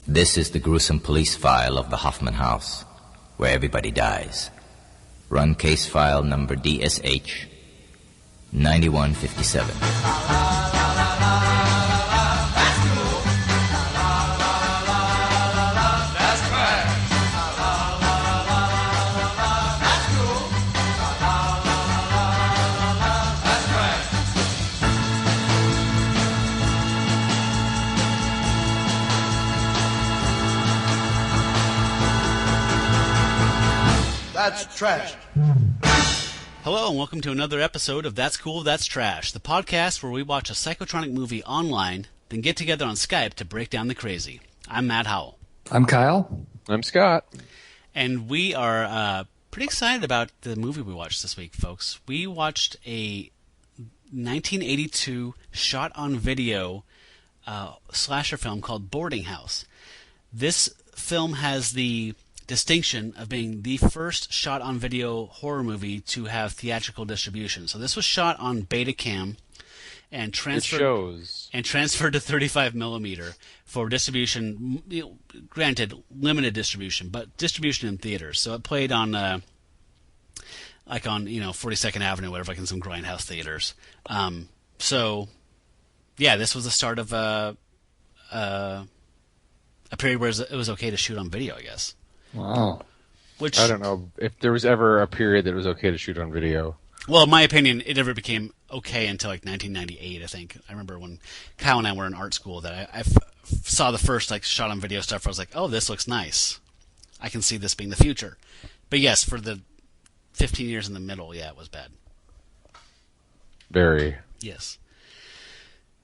This is the gruesome police file of the Hoffman House, where everybody dies. Run case file number DSH 9157. That's trash. Hello and welcome to another episode of That's Cool, That's Trash, the podcast where we watch a psychotronic movie online, then get together on Skype to break down the crazy. I'm Matt Howell. I'm Kyle. I'm Scott. And we are pretty excited about the movie we watched this week, folks. We watched a 1982 shot-on-video slasher film called Boardinghouse. This film has the distinction of being the first shot-on-video horror movie to have theatrical distribution. So this was shot on Betacam and transferred to 35 millimeter for distribution. Granted, limited distribution, but distribution in theaters. So it played on, like on 42nd Avenue, whatever, like in some grindhouse theaters. So, yeah, this was the start of a period where it was okay to shoot on video, I guess. Wow. Which I don't know if there was ever a period that it was okay to shoot on video. Well, in my opinion, it never became okay until like 1998, I think. I remember when Kyle and I were in art school that I saw the first like shot on video stuff where I was like, oh, this looks nice. I can see this being the future. But yes, for the 15 years in the middle, yeah, it was bad. Very. Yes.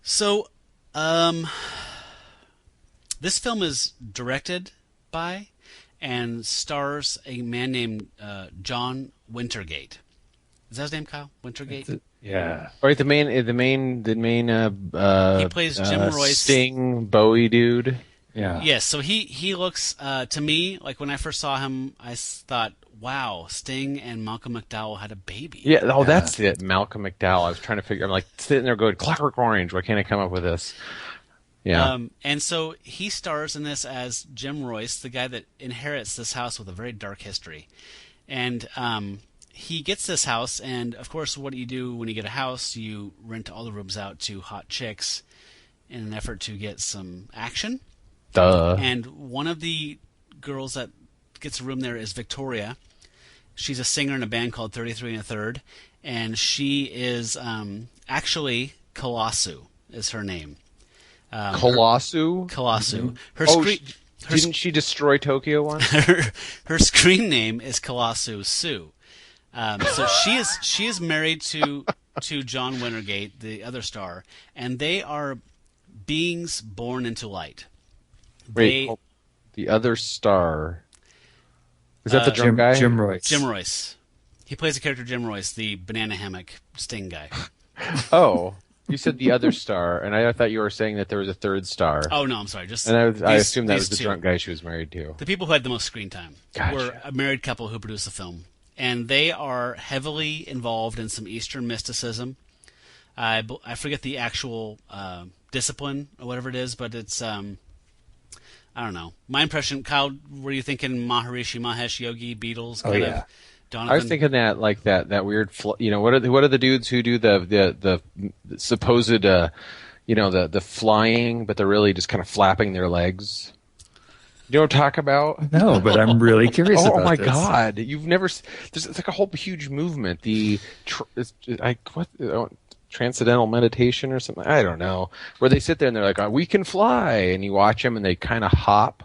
So, this film is directed by and stars a man named John Wintergate. Is that his name, Kyle? Wintergate? Yeah. Right. The main. He plays Jim Royce, Sting, Bowie dude. Yeah. Yes. So he looks to me like when I first saw him, I thought, wow, Sting and Malcolm McDowell had a baby. Yeah. Oh, that's it. Malcolm McDowell. I was trying to figure. I'm like sitting there going, Clockwork Orange. Why can't I come up with this? Yeah. And so he stars in this as Jim Royce, the guy that inherits this house with a very dark history. And he gets this house, and of course what do you do when you get a house? You rent all the rooms out to hot chicks in an effort to get some action. Duh. And one of the girls that gets a room there is Victoria. She's a singer in a band called 33 1/3, and she is actually Kalassu is her name. Kalassu? Kalassu. Didn't she destroy Tokyo once? Her screen name is Kalassu Sue. So she is married to John Wintergate, the other star, and they are beings born into light. Wait, the other star. Is that the drunk guy? Jim Royce. Jim Royce. He plays the character Jim Royce, the banana hammock Sting guy. Oh. You said the other star, and I thought you were saying that there was a third star. Oh, no, I'm sorry. I assumed that was the drunk guy she was married to. The people who had the most screen time Gotcha. were a married couple who produced the film. And they are heavily involved in some Eastern mysticism. I forget the actual discipline or whatever it is, but it's, I don't know. My impression, Kyle, were you thinking Maharishi Mahesh Yogi, Beatles? Oh, yeah. Donovan? I was thinking that like that weird, what are the dudes who do the supposed, the flying, but they're really just kind of flapping their legs. You know what I'm talking about? No, but I'm really curious about Oh my this. God! You've never. It's like a whole huge movement. Transcendental meditation or something. I don't know. Where they sit there and they're like, we can fly, and you watch them and they kind of hop.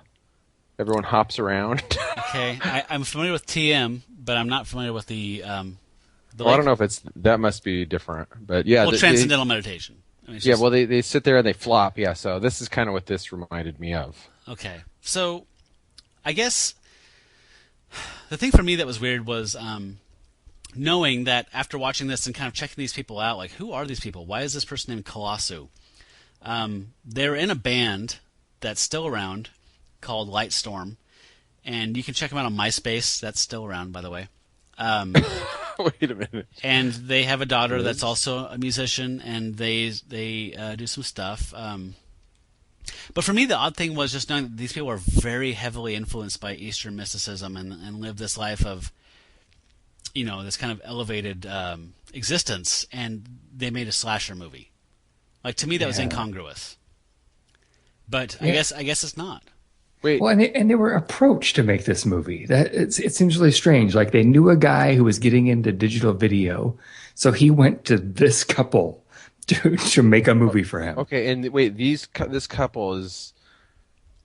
Everyone hops around. Okay, I'm familiar with TM, but I'm not familiar with the I don't know if that must be different, but yeah. Well, transcendental meditation. I mean, well, they sit there and they flop. Yeah, so this is kind of what this reminded me of. Okay, so I guess the thing for me that was weird was knowing that after watching this and kind of checking these people out, like, who are these people? Why is this person named Kalassu? They're in a band that's still around called Lightstorm, and you can check them out on MySpace. That's still around, by the way. Wait a minute. And they have a daughter that's also a musician, and they do some stuff. But for me, the odd thing was just knowing that these people were very heavily influenced by Eastern mysticism and lived this life of, this kind of elevated existence, and they made a slasher movie. Like, to me, that was incongruous. But I guess it's not. Wait. Well, and they were approached to make this movie. It seems really strange. Like, they knew a guy who was getting into digital video, so he went to this couple to make a movie for him. Okay, and wait, this couple is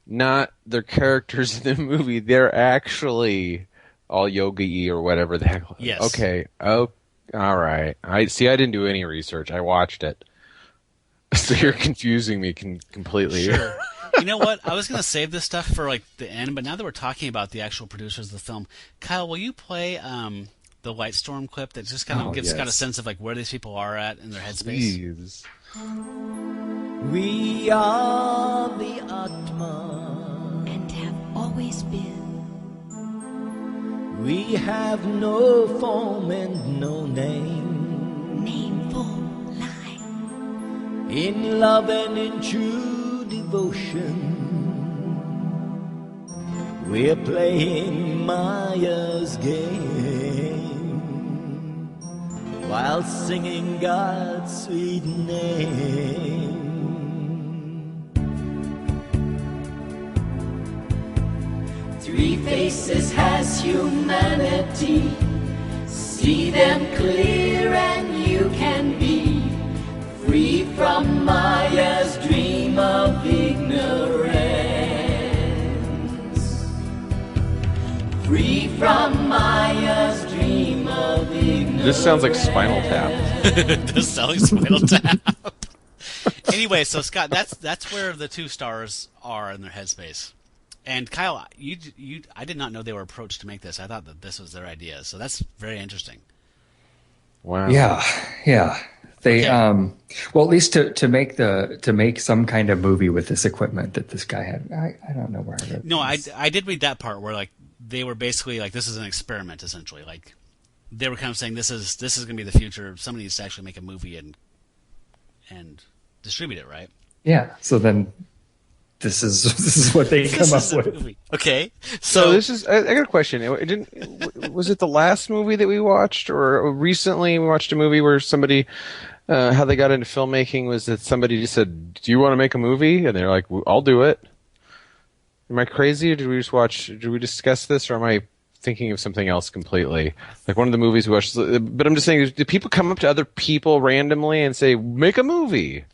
not their characters in the movie. They're actually all yogi or whatever the heck. Yes. Okay. Oh, all right. I didn't do any research. I watched it. So you're confusing me completely. Sure. You know what? I was going to save this stuff for like the end, but now that we're talking about the actual producers of the film, Kyle, will you play the White Storm clip that just kind of gives kind of a sense of like where these people are at in their headspace? Please. We are the Atma, and have always been. We have no form and no name. Name, form, lie. In love and in true devotion, we're playing Maya's game while singing God's sweet name. Three faces has humanity. See them clear and you can be free from Maya's dream of ignorance. Free from Maya's dream of ignorance. This sounds like Spinal Tap. This sounds like Spinal Tap. Anyway, so Scott, that's where the two stars are in their headspace. And Kyle, I did not know they were approached to make this. I thought that this was their idea, so that's very interesting. Wow. Yeah. They well, at least to make some kind of movie with this equipment that this guy had. I don't know where I read. No, I did read that part where like they were basically like this is an experiment essentially. Like they were kind of saying this is going to be the future. Somebody needs to actually make a movie and distribute it, right? Yeah. So then this is what they come up with. Movie. Okay. So this is. I got a question. Was it the last movie that we watched, or recently we watched a movie where somebody, how they got into filmmaking was that somebody just said, "Do you want to make a movie?" And they're like, "I'll do it." Am I crazy, or did we discuss this, or am I thinking of something else completely? Like one of the movies we watched. But I'm just saying, do people come up to other people randomly and say, "Make a movie"?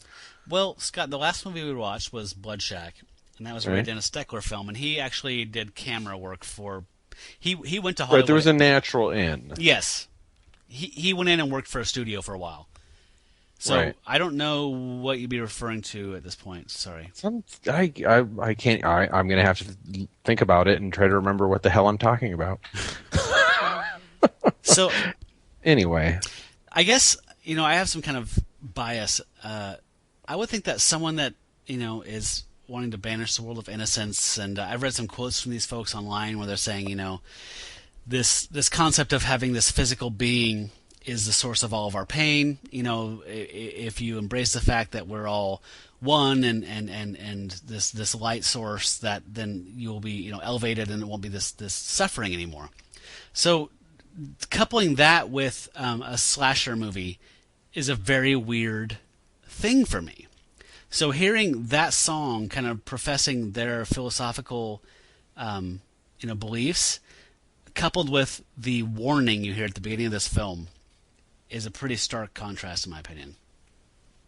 Well, Scott, the last movie we watched was Blood Shack, and that was a Right. Dennis Steckler film, and he actually did camera work for. He went to Hollywood. Right, there was a natural end. Yes, he went in and worked for a studio for a while. So Right. I don't know what you'd be referring to at this point. Sorry. I can't. I'm going to have to think about it and try to remember what the hell I'm talking about. So Anyway, I guess I have some kind of bias. I would think that someone that is wanting to banish the world of innocence, and I've read some quotes from these folks online where they're saying, this concept of having this physical being is the source of all of our pain. If you embrace the fact that we're all one and this light source, that then you'll be elevated and it won't be this suffering anymore. So coupling that with a slasher movie is a very weird thing for me. So hearing that song kind of professing their philosophical beliefs coupled with the warning you hear at the beginning of this film is a pretty stark contrast in my opinion.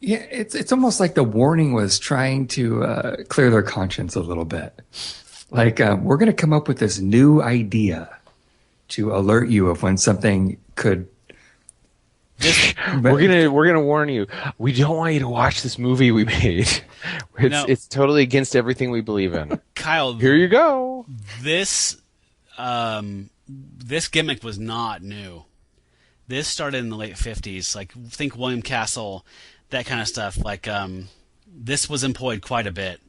Yeah, it's almost like the warning was trying to clear their conscience a little bit. Like we're going to come up with this new idea to alert you of when something could. we're gonna warn you. We don't want you to watch this movie we made. It's totally against everything we believe in. Kyle, here you go. This gimmick was not new. This started in the late 50s. Like think William Castle, that kind of stuff. Like this was employed quite a bit.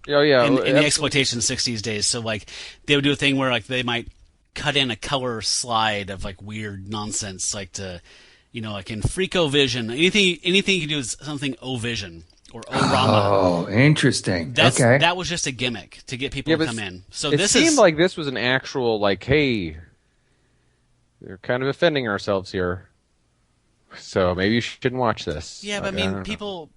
Oh yeah, in the exploitation 60s days. So like they would do a thing where like they might cut in a color slide of like weird nonsense, like to like in Freakovision, anything you can do is something O-Vision, or Orama. Oh, interesting. Okay. That was just a gimmick to get people to come in. So it seemed like this was an actual, like, hey, we're kind of offending ourselves here. So maybe you shouldn't watch this. Yeah, but I mean, people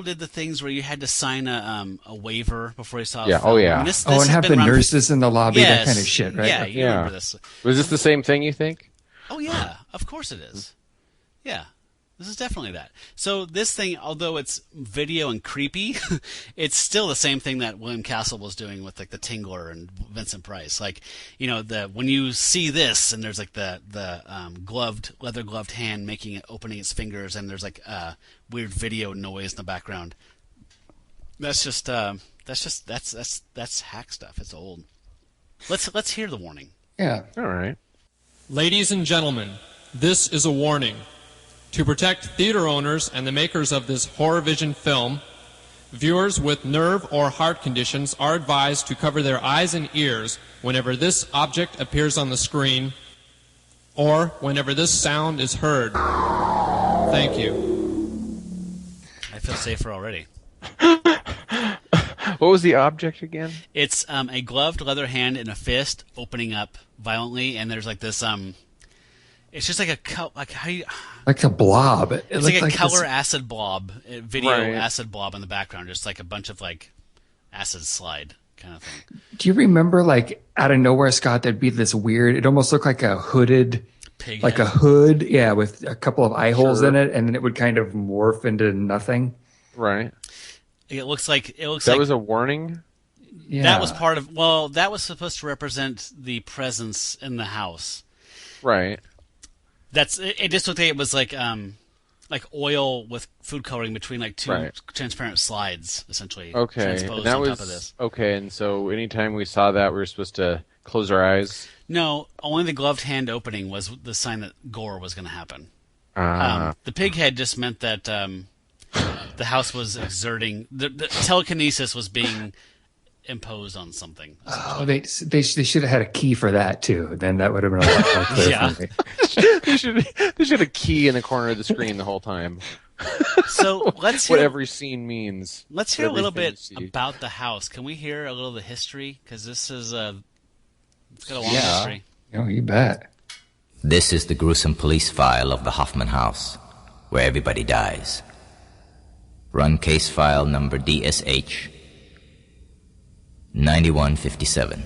did the things where you had to sign a waiver before you saw a Yeah, film. oh, yeah. I mean, this and has have been the around for- nurses in the lobby, that Yes. kind of shit, right? Yeah, you remember this. Was this the same thing, you think? Oh, yeah, of course it is. Yeah, this is definitely that. So this thing, although it's video and creepy, it's still the same thing that William Castle was doing with like the Tingler and Vincent Price. Like, you know, when you see this and there's like the leather gloved hand opening its fingers, and there's like weird video noise in the background. That's hack stuff. It's old. Let's hear the warning. Yeah. All right. Ladies and gentlemen, this is a warning. To protect theater owners and the makers of this horror vision film, viewers with nerve or heart conditions are advised to cover their eyes and ears whenever this object appears on the screen or whenever this sound is heard. Thank you. I feel safer already. What was the object again? It's a gloved leather hand and a fist opening up violently, and there's like this it's just like Like a blob. It's like a color acid blob, video acid blob in the background, just like a bunch of like acid slide kind of thing. Do you remember, like, out of nowhere, Scott, there'd be this weird, it almost looked like a hooded, Pig like head. a hood, yeah, with a couple of eye holes in it, and then it would kind of morph into nothing. Right. It looks like That was a warning? Yeah. that was part of. Well, that was supposed to represent the presence in the house. Right. It just looked like it was like oil with food coloring between like two transparent slides, essentially. Okay. Transposed And that on was top of this. okay. And so anytime we saw that, we were supposed to close our eyes. No, only the gloved hand opening was the sign that gore was going to happen. The pig head just meant that the house was exerting the telekinesis was being imposed on something. Oh, they should have had a key for that, too. Then that would have been a lot more clear Yeah. for me. They should have a key in the corner of the screen the whole time. So let's What hear, every scene means. let's hear a little Everything bit you see. about the house. Can we hear a little of the history? Because this is it's got a long Yeah. history. Oh, you bet. This is the gruesome police file of the Hoffman House, where everybody dies. Run case file number DSH 9157.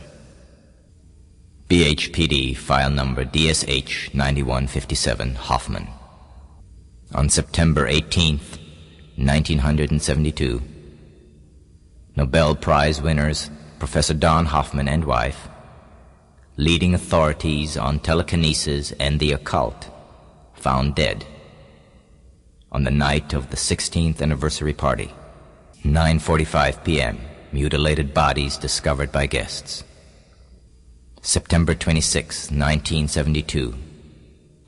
BHPD file number DSH 9157 Hoffman. On September 18th, 1972, Nobel Prize winners Professor Don Hoffman and wife, leading authorities on telekinesis and the occult, found dead on the night of the 16th anniversary party. 9:45 p.m., mutilated bodies discovered by guests. September 26, 1972,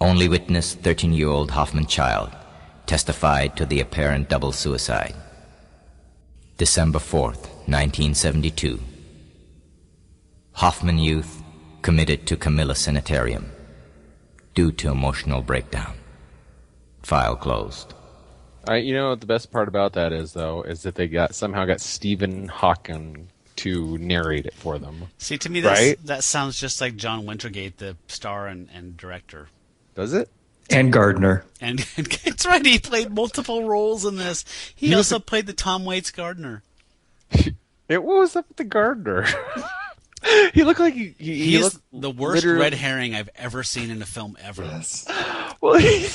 only witness 13-year-old Hoffman child testified to the apparent double suicide. December 4th, 1972, Hoffman youth committed to Camilla Sanitarium due to emotional breakdown. File closed. You know what the best part about that is, though, is that they somehow got Stephen Hawking to narrate it for them. See, to me, Right? that sounds just like John Wintergate, the star and director. Does it? And Gardner. And it's right, he played multiple roles in this. He also played the Tom Waits gardener. What was up with the gardener? He looked like he He's looked the worst literally- red herring I've ever seen in a film ever. Well, It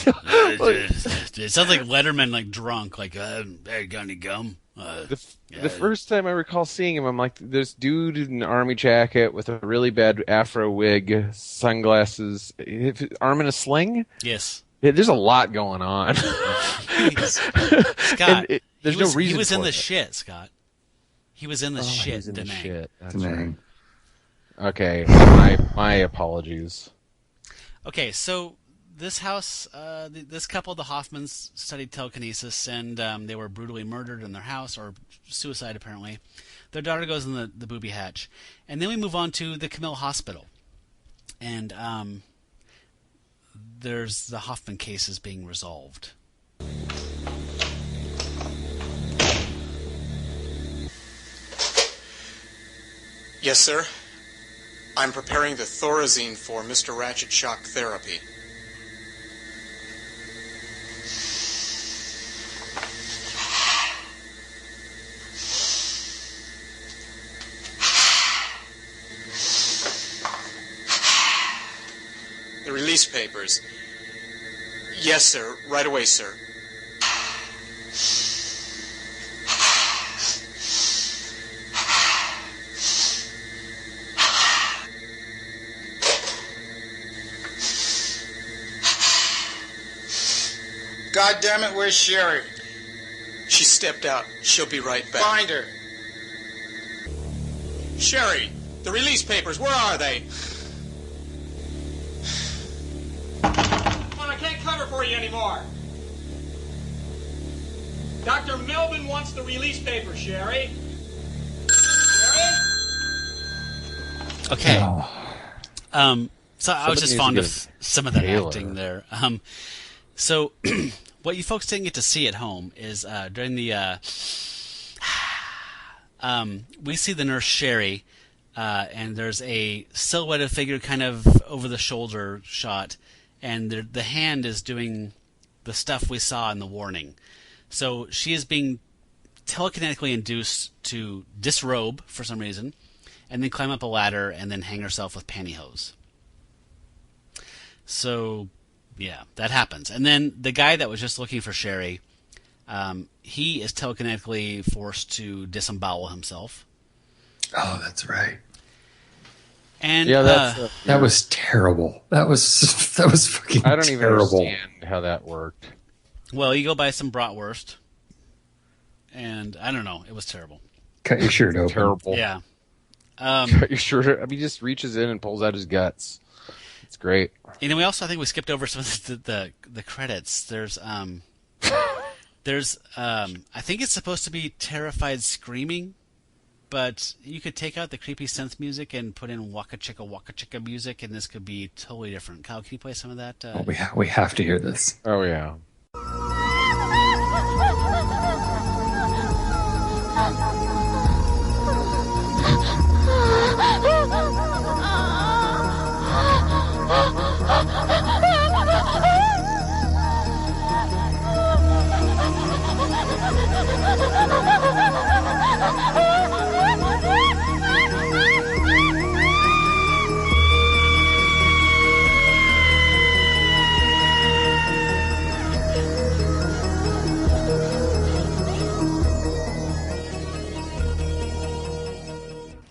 sounds like Letterman, like drunk, like, hey, got any gum? The first time I recall seeing him, I'm like, this dude in an army jacket with a really bad afro wig, sunglasses, arm in a sling. Yes. There's a lot going on. Scott, there's no reason he was in for the it. shit, Scott. He was in the shit, He was in the Danang. shit. That's Danang. right. Okay, my apologies. Okay, so this house, this couple, the Hoffmans, studied telekinesis, and they were brutally murdered in their house, or suicide apparently. Their daughter goes in the booby hatch. And then we move on to the Camille Hospital. And there's the Hoffman case is being resolved. Yes, sir. I'm preparing the Thorazine for Mr. Ratchet shock therapy. The release papers. Yes, sir. Right away, sir. God damn it, where's Sherry? She stepped out. She'll be right back. Find her. Sherry, the release papers, where are they? Come on, I can't cover for you anymore. Dr. Melvin wants the release papers, Sherry. Sherry? Okay. Oh. So I was just fond of some of that acting there. So what you folks didn't get to see at home is during the we see the nurse Sherry, and there's a silhouetted figure kind of over the shoulder shot, and the hand is doing the stuff we saw in the warning. So she is being telekinetically induced to disrobe for some reason, and then climb up a ladder and then hang herself with pantyhose. So, yeah, that happens. And then the guy that was just looking for Sherry, he is telekinetically forced to disembowel himself. Oh, that's right. And yeah, that was terrible. That was fucking terrible. I don't even understand how that worked. Well, you go buy some bratwurst, and I don't know, it was terrible. Cut your shirt open. Terrible. Yeah. Cut your shirt. I mean, he just reaches in and pulls out his guts. It's great. You know, I think we skipped over some of the credits. There's I think it's supposed to be terrified screaming, but you could take out the creepy synth music and put in waka chicka music, and this could be totally different. Kyle, can you play some of that? Oh, we have to hear this. Oh yeah.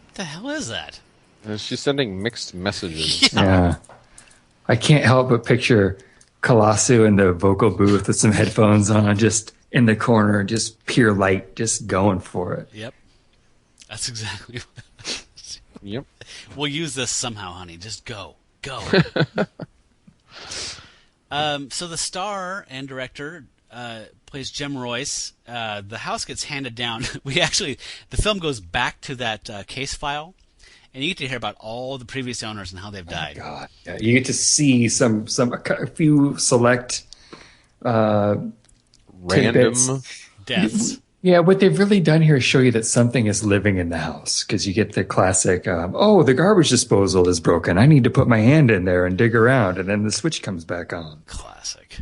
What the hell is that? She's sending mixed messages. Yeah. I can't help but picture Kalassu in the vocal booth with some headphones on, just in the corner, just pure light, just going for it. Yep. That's exactly what Yep. We'll use this somehow, honey. Just go. Go. So the star and director plays Jim Royce. The house gets handed down. The film goes back to that case file, and you get to hear about all the previous owners and how they've died. Oh, God. Yeah, you get to see a few select Random tidbits. Deaths. Yeah, what they've really done here is show you that something is living in the house, because you get the classic, the garbage disposal is broken. I need to put my hand in there and dig around, and then the switch comes back on. Classic.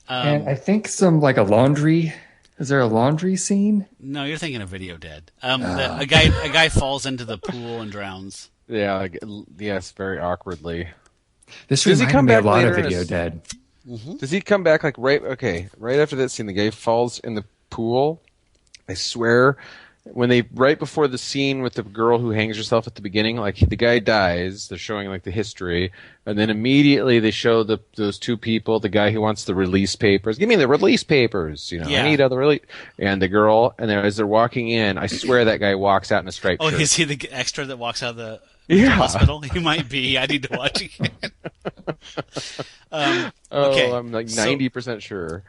And I think some, like a laundry. Is there a laundry scene? No, you're thinking of Video Dead. A guy falls into the pool and drowns. Yeah, yes, very awkwardly. This Does he reminded come me a back lot of later in Video his- Dead. Mm-hmm. Does he come back right after that scene? The guy falls in the pool. I swear, right before the scene with the girl who hangs herself at the beginning, like the guy dies. They're showing like the history, and then immediately they show those two people. The guy who wants the release papers. Give me the release papers. Yeah. I need other release. And the girl, and as they're walking in, I swear that guy walks out in a striped shirt. Oh, is he the extra that walks out of the Yeah. hospital? He might be. I need to watch again. Okay. I'm like 90% sure.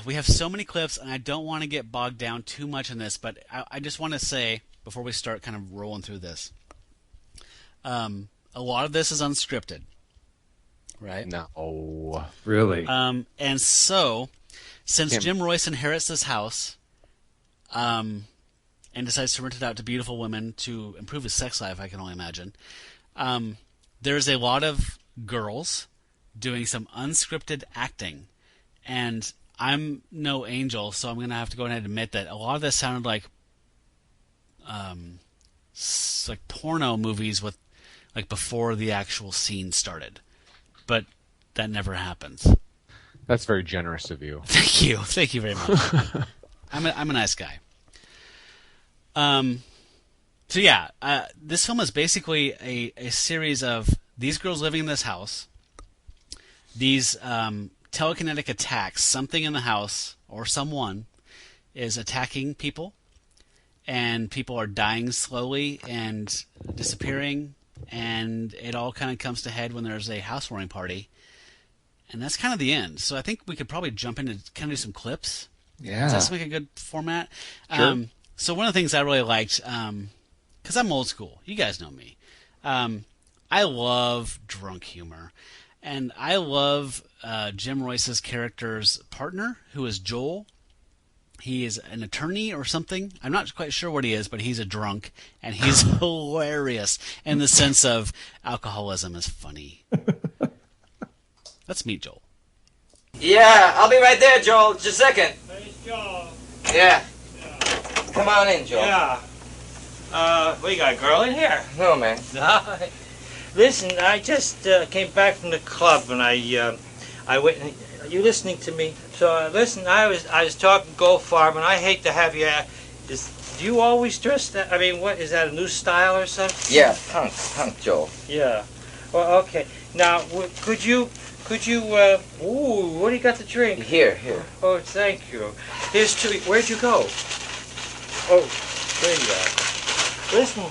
We have so many clips, and I don't want to get bogged down too much in this, but I just want to say, before we start kind of rolling through this, a lot of this is unscripted, right? No. Really? And so, since Jim Royce inherits this house, and and decides to rent it out to beautiful women to improve his sex life, I can only imagine. There's a lot of girls doing some unscripted acting, and I'm no angel, so I'm going to have to go ahead and admit that a lot of this sounded like porno movies with like before the actual scene started, but that never happens. That's very generous of you. Thank you very much. I'm a nice guy. So yeah, this film is basically a series of these girls living in this house, these telekinetic attacks. Something in the house or someone is attacking people, and people are dying slowly and disappearing, and it all kind of comes to head when there's a housewarming party, and that's kind of the end. So I think we could probably jump into kind of do some clips. Yeah. Does that seem like a good format? Sure. So one of the things I really liked, because I'm old school, you guys know me, I love drunk humor, and I love Jim Royce's character's partner, who is Joel. He is an attorney or something. I'm not quite sure what he is, but he's a drunk, and he's hilarious in the sense of alcoholism is funny. Let's meet Joel. Yeah, I'll be right there, Joel. Just a second. Hey, Joel. Yeah. Come on in, Joel. Yeah. We got a girl in here. No, man. Listen, I just came back from the club, and I went. Are you listening to me? So listen, I was talking Gold Farm, and I hate to have you. Do you always dress that? I mean, what is that? A new style or something? Yeah, punk, Joel. Yeah. Well, okay. Now, could you? Ooh, what do you got to drink? Here. Oh, thank you. Here's two. Where'd you go? Oh, there you are. Listen.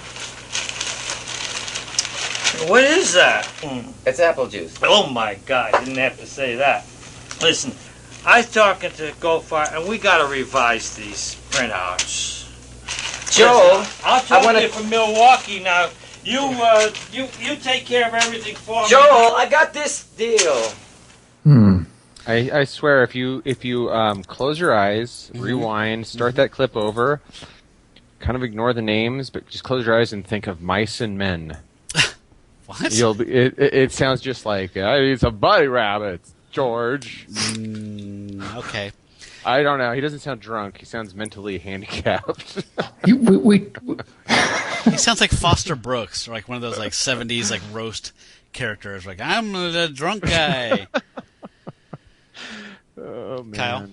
What is that? It's apple juice. Oh my God! You didn't have to say that. Listen, I was talking to Goldfire, and we got to revise these printouts. Joel, listen, I'll talk to you from Milwaukee now. You take care of everything for me. Joel, I got this deal. I swear, if you close your eyes, rewind, start that clip over, kind of ignore the names, but just close your eyes and think of mice and men. What? It sounds just like it's a bunny rabbit, George. Okay. I don't know. He doesn't sound drunk. He sounds mentally handicapped. He sounds like Foster Brooks, or like one of those like 70s like roast characters. Like, I'm the drunk guy. Oh man. Kyle?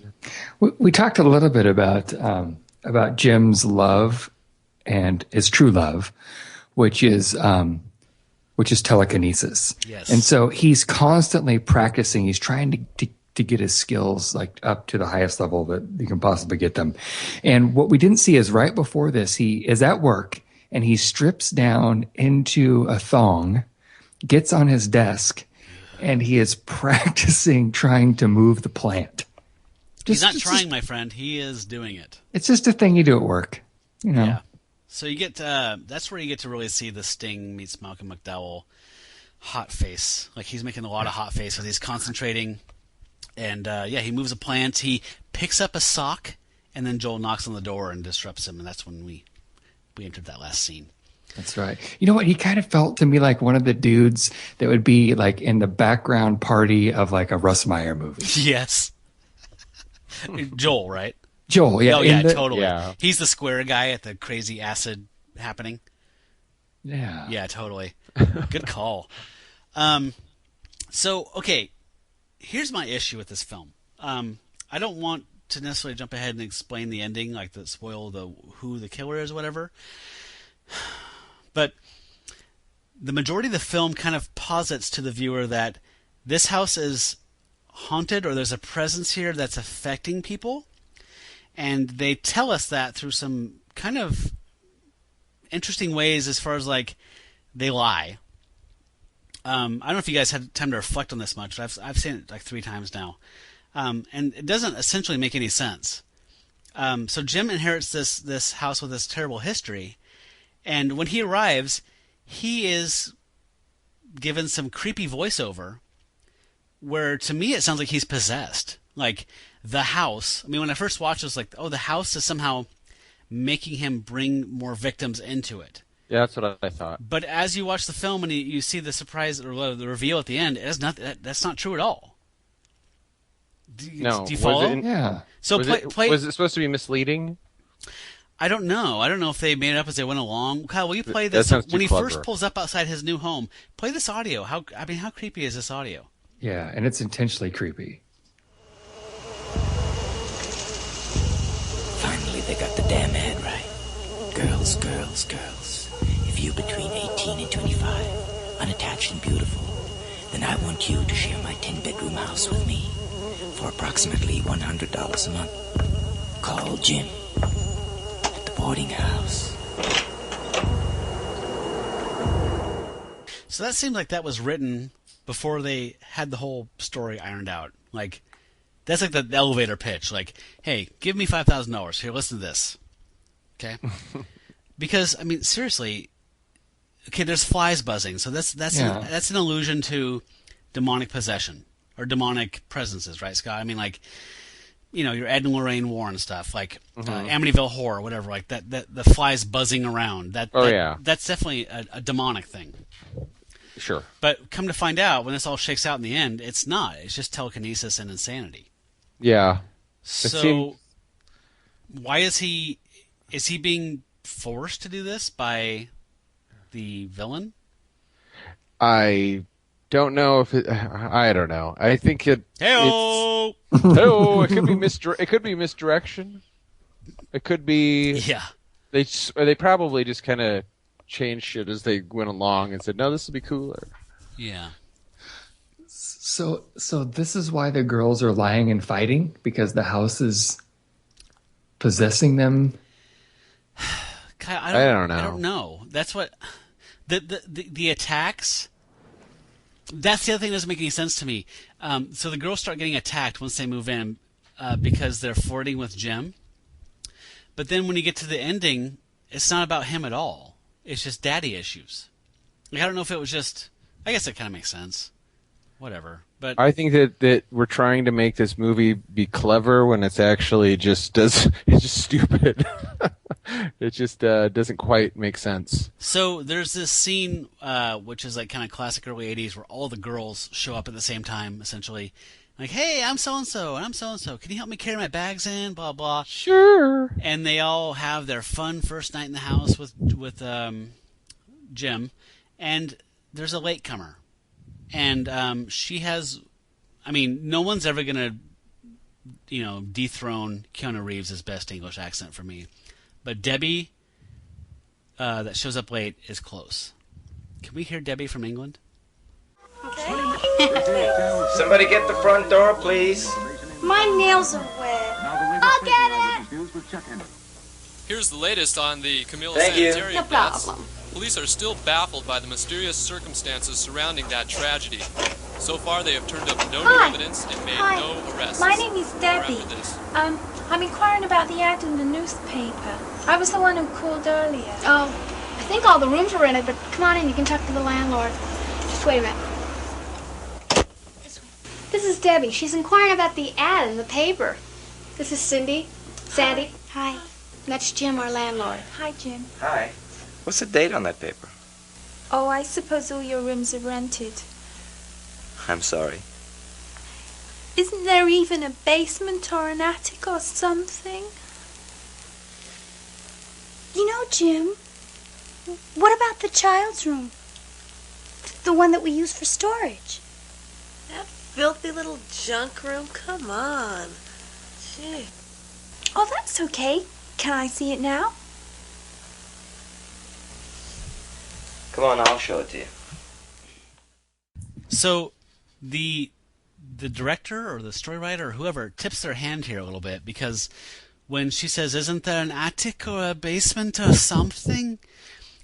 We talked a little bit about Jim's love and his true love, which is telekinesis. Yes. And so he's constantly practicing. He's trying to get his skills like up to the highest level that you can possibly get them. And what we didn't see is right before this, he is at work and he strips down into a thong, gets on his desk, and he is practicing trying to move the plant. He's not trying, my friend. He is doing it. It's just a thing you do at work, you know. Yeah. So you get that's where you get to really see the Sting meets Malcolm McDowell hot face. Like he's making a lot of hot faces. He's concentrating, and he moves a plant. He picks up a sock, and then Joel knocks on the door and disrupts him, and that's when we entered that last scene. That's right. You know what? He kind of felt to me like one of the dudes that would be like in the background party of like a Russ Meyer movie. Yes. Joel, right? Joel, yeah. Oh, yeah, totally. Yeah. He's the square guy at the crazy acid happening. Yeah. Yeah, totally. Good call. So, okay, here's my issue with this film. I don't want to necessarily jump ahead and explain the ending, like to spoil who the killer is or whatever. But the majority of the film kind of posits to the viewer that this house is haunted, or there's a presence here that's affecting people. And they tell us that through some kind of interesting ways, as far as like they lie. I don't know if you guys had time to reflect on this much, but I've seen it like 3 times now. And it doesn't essentially make any sense. So Jim inherits this house with this terrible history. And when he arrives, he is given some creepy voiceover where, to me, it sounds like he's possessed. Like, the house. I mean, when I first watched it, I was like, oh, the house is somehow making him bring more victims into it. Yeah, that's what I thought. But as you watch the film and you see the surprise or the reveal at the end, it has that's not true at all. Do you follow? Yeah. So was it supposed to be misleading? I don't know. I don't know if they made it up as they went along. Kyle, will you play this when he first pulls up outside his new home? Play this audio. How creepy is this audio? Yeah, and it's intentionally creepy. Finally, they got the damn ad right. Girls, girls, girls. If you're between 18 and 25, unattached and beautiful, then I want you to share my 10-bedroom house with me for approximately $100 a month. Call Jim at the boarding house. So that seems like that was written before they had the whole story ironed out. Like, that's like the elevator pitch. Like, hey, give me $5,000. Here, listen to this. Okay? Because, I mean, seriously, okay, there's flies buzzing. So that's an allusion to demonic possession or demonic presences, right, Scott? I mean, like, you know, your Ed and Lorraine Warren stuff, like Amityville Horror, whatever, like that the flies buzzing around. That's definitely a demonic thing. Sure. But come to find out, when this all shakes out in the end, it's not. It's just telekinesis and insanity. Yeah. So why is he being forced to do this by the villain? I don't know if I don't know. I think it. Hey-o! It could be it could be misdirection. It could be. Yeah. They probably just kind of changed shit as they went along and said, "No, this will be cooler." Yeah. So this is why the girls are lying and fighting, because the house is possessing them. I don't know. I don't know. That's what the attacks. That's the other thing that doesn't make any sense to me. So the girls start getting attacked once they move in because they're flirting with Jim. But then when you get to the ending, it's not about him at all. It's just daddy issues. Like, I don't know if it was just. I guess it kind of makes sense. Whatever. But I think that we're trying to make this movie be clever when it's actually it's just stupid. It just doesn't quite make sense. So there's this scene, which is like kind of classic early 80s, where all the girls show up at the same time, essentially. Like, hey, I'm so-and-so, and I'm so-and-so. Can you help me carry my bags in? Blah, blah. Sure. And they all have their fun first night in the house with Jim. And there's a latecomer. And she has... I mean, no one's ever going to, dethrone Keanu Reeves' best English accent for me. But Debbie, that shows up late, is close. Can we hear Debbie from England? Okay. Somebody get the front door, please. My nails are wet. I'll get it. Here's the latest on the Camilla Thank you. Sanitarium No deaths. problem. Police are still baffled by the mysterious circumstances surrounding that tragedy. So far, they have turned up no new evidence and made no arrests. My name is Debbie. I'm inquiring about the ad in the newspaper. I was the one who called earlier. Oh, I think all the rooms are rented, but come on in, you can talk to the landlord. Just wait a minute. This is Debbie. She's inquiring about the ad in the paper. This is Cindy. Sandy. Hi. That's Jim, our landlord. Hi, Jim. Hi. What's the date on that paper? Oh, I suppose all your rooms are rented. I'm sorry. Isn't there even a basement or an attic or something? You know, Jim, what about the child's room? The one that we use for storage. That filthy little junk room? Come on. Gee. Oh, that's okay. Can I see it now? Come on, I'll show it to you. So the director or the story writer or whoever tips their hand here a little bit, because when she says, "Isn't there an attic or a basement or something?"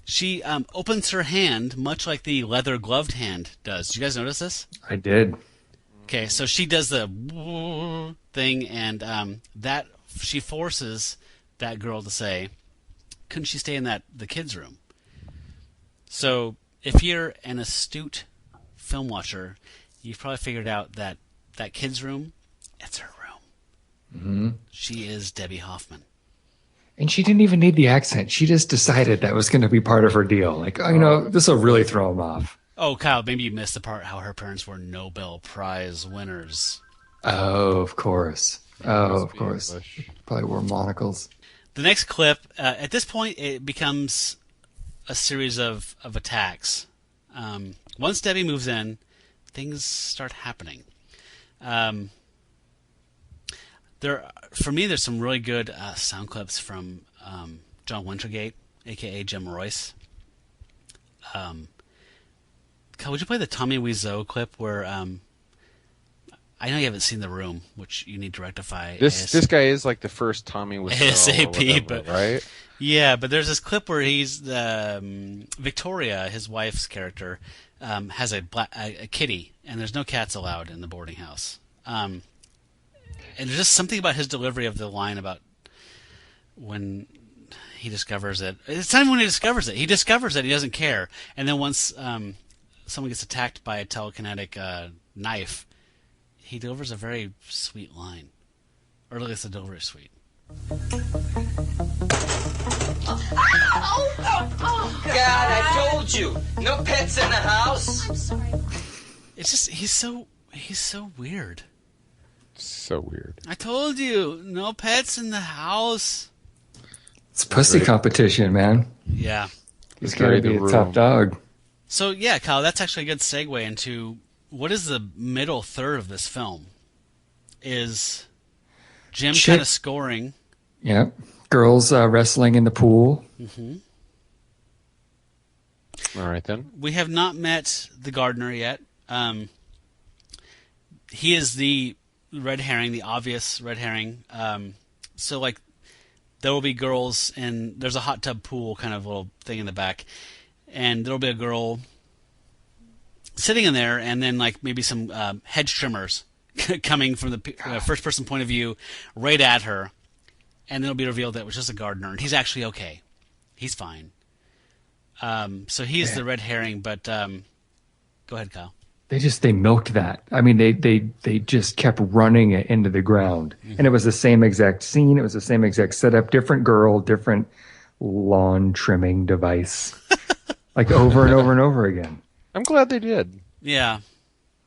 she opens her hand much like the leather gloved hand does. Did you guys notice this? I did. Okay, so she does the thing, and that she forces that girl to say, "Couldn't she stay in the kids' room?" So if you're an astute film watcher, you've probably figured out that kids' room, it's her room. Mm-hmm. She is Debbie Hoffman. And she didn't even need the accent. She just decided that was going to be part of her deal. Like, this will really throw him off. Oh, Kyle, maybe you missed the part how her parents were Nobel Prize winners. Oh, of course. Of course. Probably wore monocles. The next clip, at this point, it becomes a series of attacks. Once Debbie moves in, things start happening. For me, there's some really good sound clips from John Wintergate, a.k.a. Jim Royce. Kyle, would you play the Tommy Wiseau clip where... I know you haven't seen The Room, which you need to rectify. This guy is like the first Tommy Wiseau. ASAP, but right? Yeah, but there's this clip where he's Victoria, his wife's character, has a kitty, and there's no cats allowed in the boarding house. And there's just something about his delivery of the line about when he discovers it. It's not even when he discovers it. He discovers that he doesn't care, and then once someone gets attacked by a telekinetic knife, he delivers a very sweet line. Or at least the delivery is sweet. God, I told you. No pets in the house. I'm sorry. It's just, he's so weird. So weird. I told you, no pets in the house. It's pussy competition, man. Yeah. He's got to be a top dog. So, yeah, Kyle, that's actually a good segue into... what is the middle third of this film? Is Jim kind of scoring. Yeah. Girls wrestling in the pool. Mm-hmm. All right, then. We have not met the gardener yet. He is the red herring, the obvious red herring. So, like, there will be girls, and there's a hot tub pool kind of little thing in the back. And there will be a girl sitting in there, and then like maybe some hedge trimmers coming from the first person point of view right at her, and then it'll be revealed that it was just a gardener, and he's actually okay. He's fine. So he's the red herring, but go ahead, Kyle. They milked that. I mean, they just kept running it into the ground, and it was the same exact scene. It was the same exact setup. Different girl, different lawn trimming device, like over and over and over again. I'm glad they did. Yeah.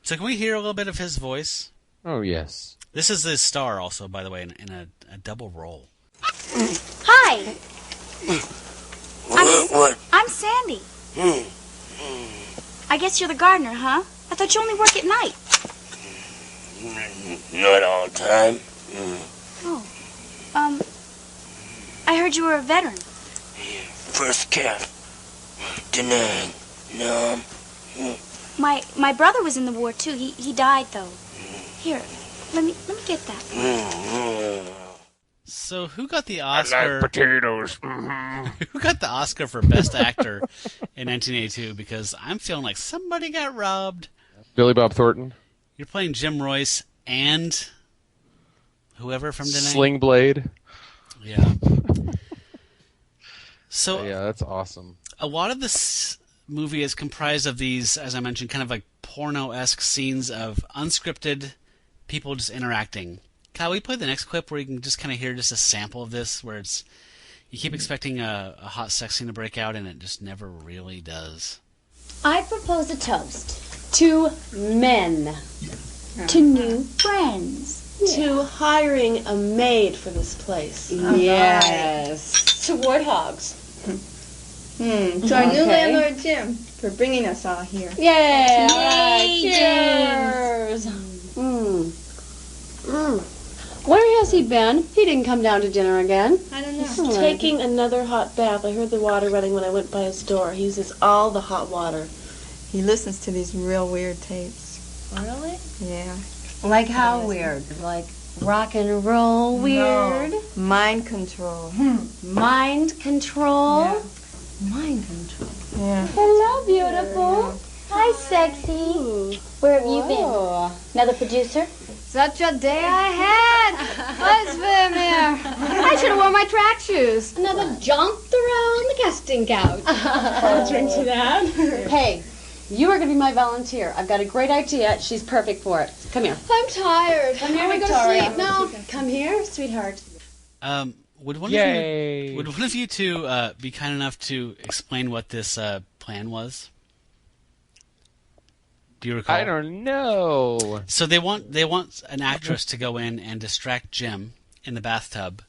So can we hear a little bit of his voice? Oh, yes. This is his star also, by the way, in a double role. Hi. I'm Sandy. I guess you're the gardener, huh? I thought you only work at night. Not all the time. Oh. I heard you were a veteran. First cap. Denied. No. My brother was in the war too. He died though. Here, let me get that. So who got the Oscar? I like potatoes. Who got the Oscar for Best Actor in 1982? Because I'm feeling like somebody got robbed. Billy Bob Thornton. You're playing Jim Royce and whoever from Da Nang. Sling Blade. Yeah. So yeah, that's awesome. A lot of this movie is comprised of these, as I mentioned, kind of like porno-esque scenes of unscripted people just interacting. Kyle, will you play the next clip where you can just kind of hear just a sample of this, where it's you keep expecting a hot sex scene to break out, and it just never really does. I propose a toast to men, To new friends. To hiring a maid for this place. Yes. To warthogs. To our new landlord, Jim, for bringing us all here. Yay! Cheers! Where has he been? He didn't come down to dinner again. I don't know. He's taking another hot bath. I heard the water running when I went by his door. He uses all the hot water. He listens to these real weird tapes. Really? Yeah. Like how weird? Like rock and roll weird? No. Mind control. Mind control? Yeah. Mind control. Yeah. Hello, beautiful. Hi, sexy. Where have you been? Another producer? Such a day I had. Let's swim here. I should have worn my track shoes. Another jumped around the casting couch. I'll drink to that. Hey, you are going to be my volunteer. I've got a great idea. She's perfect for it. Come here. I'm tired. Come here, we go to sleep. No, come here, sweetheart. Would one Yay! Would one of you two be kind enough to explain what this plan was? Do you recall? I don't know. So they want an actress to go in and distract Jim in the bathtub,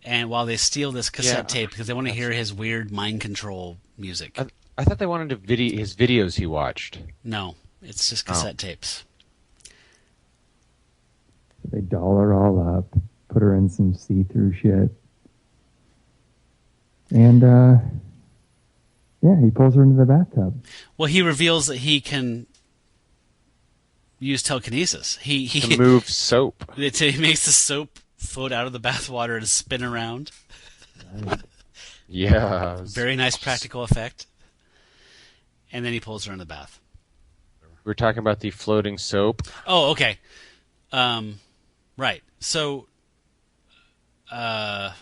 and while they steal this cassette tape because they want to hear his weird mind control music. I thought they wanted his videos he watched. No, it's just cassette tapes. They doll her all up, put her in some see-through shit, and he pulls her into the bathtub. Well, he reveals that he can use telekinesis. He to move soap. He makes the soap float out of the bathwater and spin around. Yeah. Very nice practical effect. And then he pulls her in the bath. We're talking about the floating soap. Oh, okay. Right. So, that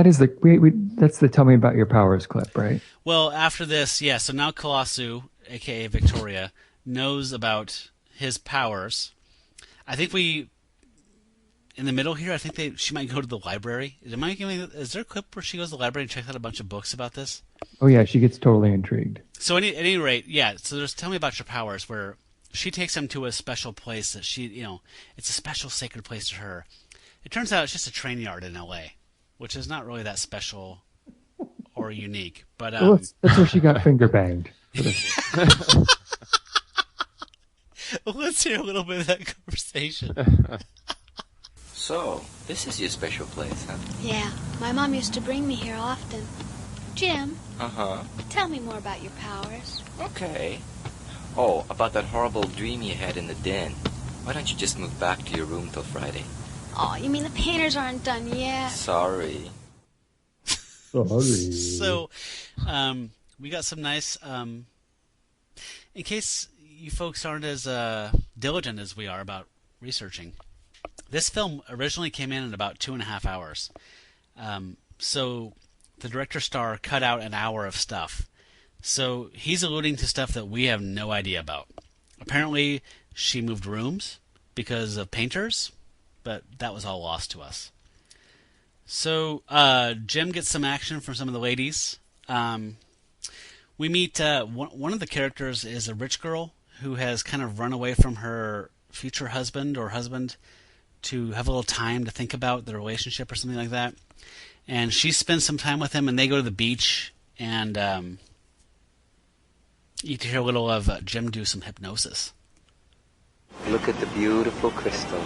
is that's the tell me about your powers clip, right? Well, after this, yeah. So now Kalassu, aka Victoria, knows about his powers. I think in the middle here, I think she might go to the library. Is there a clip where she goes to the library and checks out a bunch of books about this? Oh yeah, she gets totally intrigued. So at any rate, yeah. So there's tell me about your powers, where she takes him to a special place that it's a special sacred place to her. It turns out it's just a train yard in L.A., which is not really that special or unique. But that's where she got finger banged. Let's hear a little bit of that conversation. So, this is your special place, huh? Yeah, my mom used to bring me here often. Jim, Uh-huh. tell me more about your powers. Okay. Oh, about that horrible dream you had in the den. Why don't you just move back to your room till Friday? Oh, you mean the painters aren't done yet? Sorry. So, we got some nice, in case you folks aren't as diligent as we are about researching, this film originally came in about 2.5 hours. So the director star cut out an hour of stuff. So he's alluding to stuff that we have no idea about. Apparently, she moved rooms because of painters, but that was all lost to us. So Jim gets some action from some of the ladies. We meet one of the characters is a rich girl who has kind of run away from her future husband to have a little time to think about the relationship or something like that. And she spends some time with him, and they go to the beach, and you can hear a little of Jim do some hypnosis. Look at the beautiful crystal.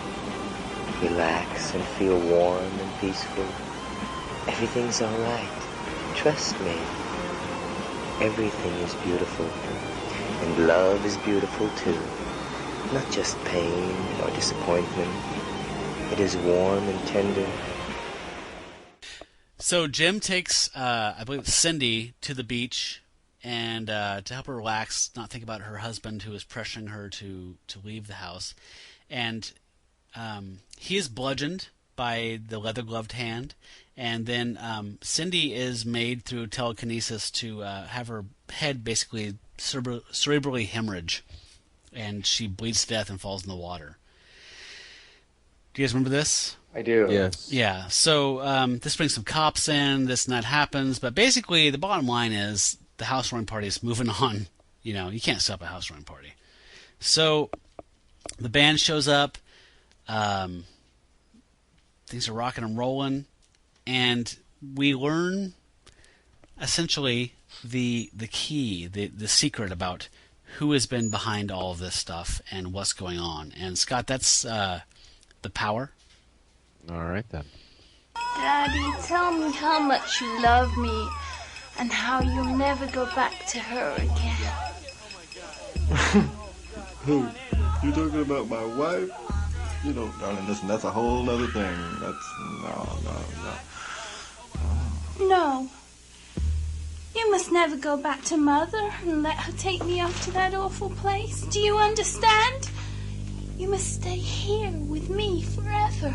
Relax and feel warm and peaceful. Everything's all right. Trust me. Everything is beautiful. And love is beautiful too. Not just pain or disappointment. It is warm and tender. So Jim takes, I believe, Cindy to the beach, and to help her relax, not think about her husband who is pressuring her to leave the house. And he is bludgeoned by the leather-gloved hand, and then Cindy is made through telekinesis to have her head basically cerebrally hemorrhage, and she bleeds to death and falls in the water. Do you guys remember this? I do. Yes. Yeah. So this brings some cops in. This and that happens, but basically the bottom line is the housewarming party is moving on. You know, you can't stop a housewarming party. So the band shows up. Things are rocking and rolling, and we learn essentially the key, the secret about who has been behind all of this stuff and what's going on. And Scott, that's the power. All right then. Daddy, tell me how much you love me and how you'll never go back to her again. Who? You talking about my wife? You know, darling, listen, that's a whole other thing. That's no. No. You must never go back to Mother and let her take me off to that awful place. Do you understand? You must stay here with me forever.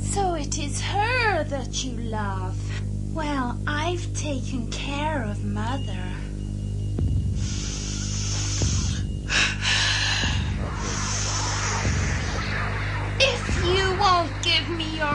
So it is her that you love. Well, I've taken care of Mother. If you won't give me your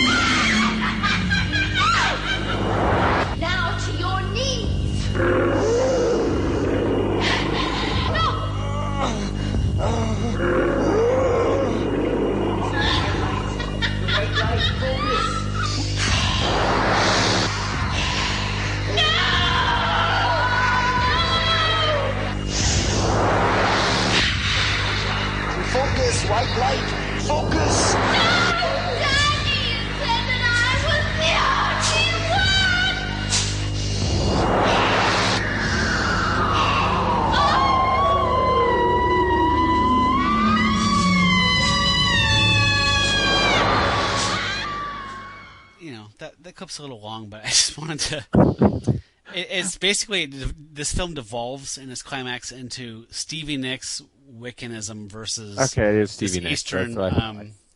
that clip's a little long, but I just wanted to. It's basically this film devolves in its climax into Stevie Nicks Wiccanism versus Okay, it is Stevie Nicks.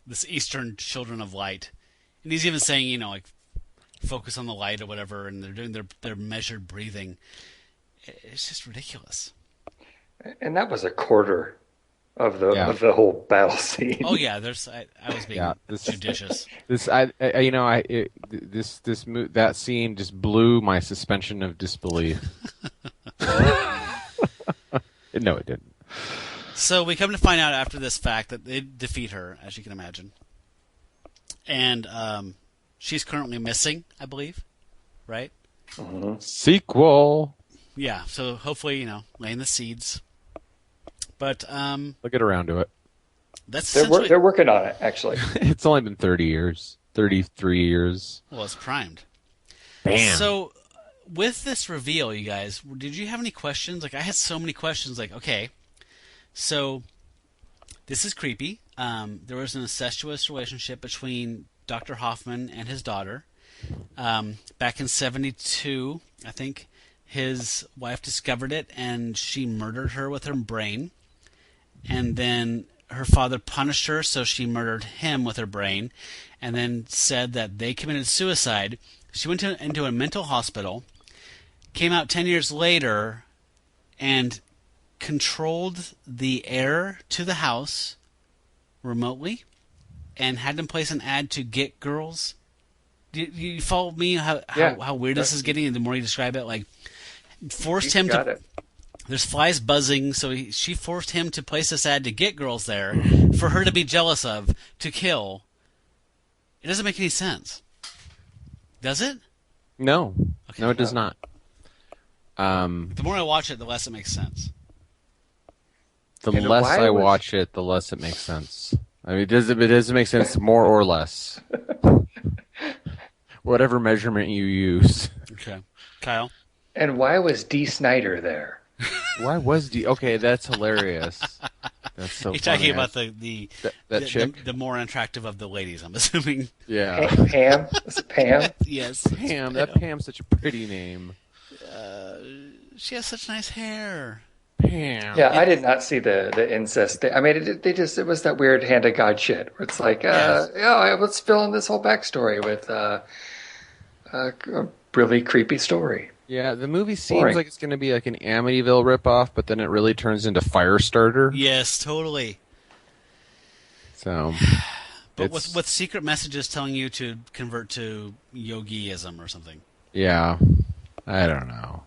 This Eastern Children of Light, and he's even saying like focus on the light or whatever, and they're doing their measured breathing. It's just ridiculous. And that was a quarter of the whole battle scene. Oh yeah, I was being judicious. That scene just blew my suspension of disbelief. No, it didn't. So we come to find out after this fact that they defeat her, as you can imagine, and she's currently missing, I believe, right? Sequel. Yeah. So hopefully, laying the seeds. But we'll get around to it. They're working on it, actually. It's only been 30 years, 33 years. Well, it's primed. Bam. So, with this reveal, you guys, did you have any questions? Like, I had so many questions. Like, okay, so this is creepy. There was an incestuous relationship between Dr. Hoffman and his daughter. Back in '72, I think his wife discovered it, and she murdered her with her brain. And then her father punished her, so she murdered him with her brain, and then said that they committed suicide. She went into a mental hospital, came out 10 years later, and controlled the heir to the house remotely, and had them place an ad to get girls. Do you follow me? How weird this is getting? And the more you describe it, like forced him to. There's flies buzzing, so she forced him to place this ad to get girls there, for her to be jealous of, to kill. It doesn't make any sense. Does it? No. Okay, no, it does not. The more I watch it, the less it makes sense. The less I watch it, the less it makes sense. I mean, it doesn't make sense more or less. Whatever measurement you use. Okay. Kyle? And why was Dee Snider there? Why was Dee? Okay, that's hilarious. That's so You're funny. talking about the chick? the more attractive of the ladies, I'm assuming. Yeah. Pam? Is it Pam? Yes. Pam. That Pam's such a pretty name. She has such nice hair. Pam. Yeah, I did not see the incest thing. I mean, it was that weird hand of God shit where it's like, let's fill in this whole backstory with a really creepy story. Yeah, the movie seems like it's going to be like an Amityville ripoff, but then it really turns into Firestarter. Yes, totally. So, but with secret messages telling you to convert to yogiism or something. Yeah, I don't know.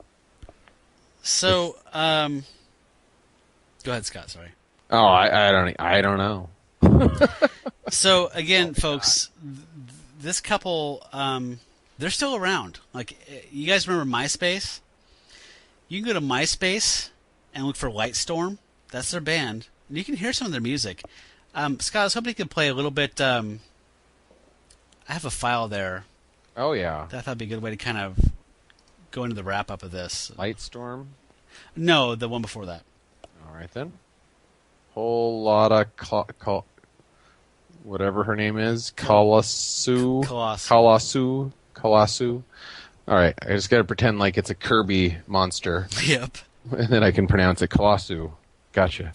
So, go ahead, Scott. Sorry. Oh, I don't know. So again, folks, this couple. They're still around. Like, you guys remember MySpace? You can go to MySpace and look for Lightstorm. That's their band. And you can hear some of their music. Scott, I was hoping you could play a little bit. I have a file there. Oh, yeah. I thought that'd be a good way to kind of go into the wrap-up of this. Lightstorm? No, the one before that. All right, then. Whole lot of... whatever her name is. Kalassu. All right, I just got to pretend like it's a Kirby monster. Yep. And then I can pronounce it Kalassu. Gotcha.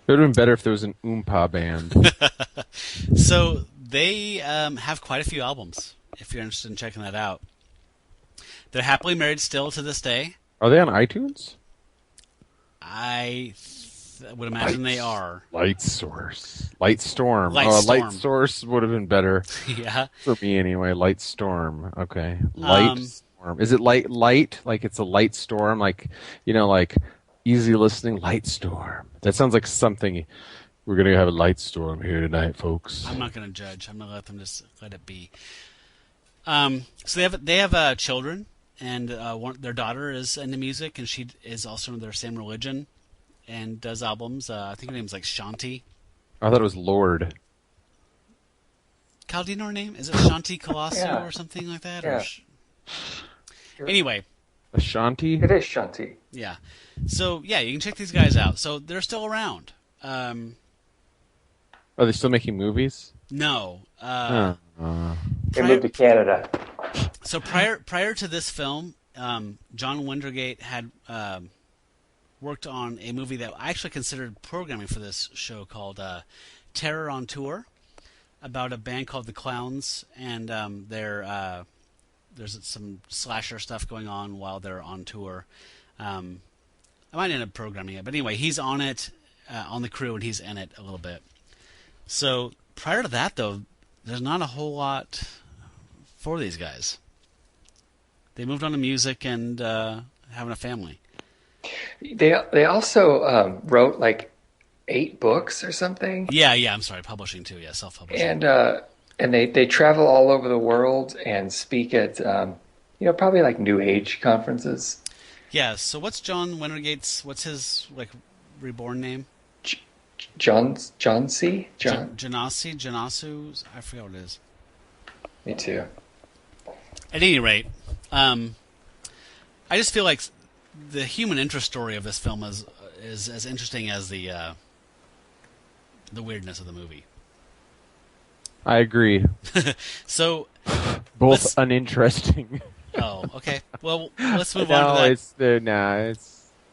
It would have been better if there was an Oompa band. So they have quite a few albums, if you're interested in checking that out. They're happily married still to this day. Are they on iTunes? I would imagine they are. Light Source. Light Storm. Light Light Source would have been better. Yeah. For me anyway. Light Storm. Okay. Light Storm. Is it light? Like it's a light storm? Like, like easy listening? Light Storm. That sounds like something. We're going to have a light storm here tonight, folks. I'm not going to judge. I'm going to let them just let it be. So they have children, and their daughter is into music, and she is also in their same religion and does albums. I think her name's like Shanti. I thought it was Lord. Cal, do you know her name? Is it Shanti Kalassu or something like that? Yeah. Anyway. Shanti? It is Shanti. Yeah. So, yeah, you can check these guys out. So, they're still around. Are they still making movies? No. They moved to Canada. So prior to this film, John Wintergate had worked on a movie that I actually considered programming for this show called Terror on Tour, about a band called the Clowns, and there's some slasher stuff going on while they're on tour. I might end up programming it, but anyway, he's on it, on the crew, and he's in it a little bit. So prior to that, though, there's not a whole lot for these guys. They moved on to music and having a family. They also wrote like 8 books or something. Yeah. I'm sorry, publishing too. Yeah, self-publishing. And they travel all over the world and speak at probably like New Age conferences. Yeah. So what's John Wintergate's? What's his like reborn name? Janasi? Janasu? I forget what it is. Me too. At any rate, I just feel like the human interest story of this film is as interesting as the weirdness of the movie. I agree. So, both uninteresting. Oh, okay. Well, let's move on to that.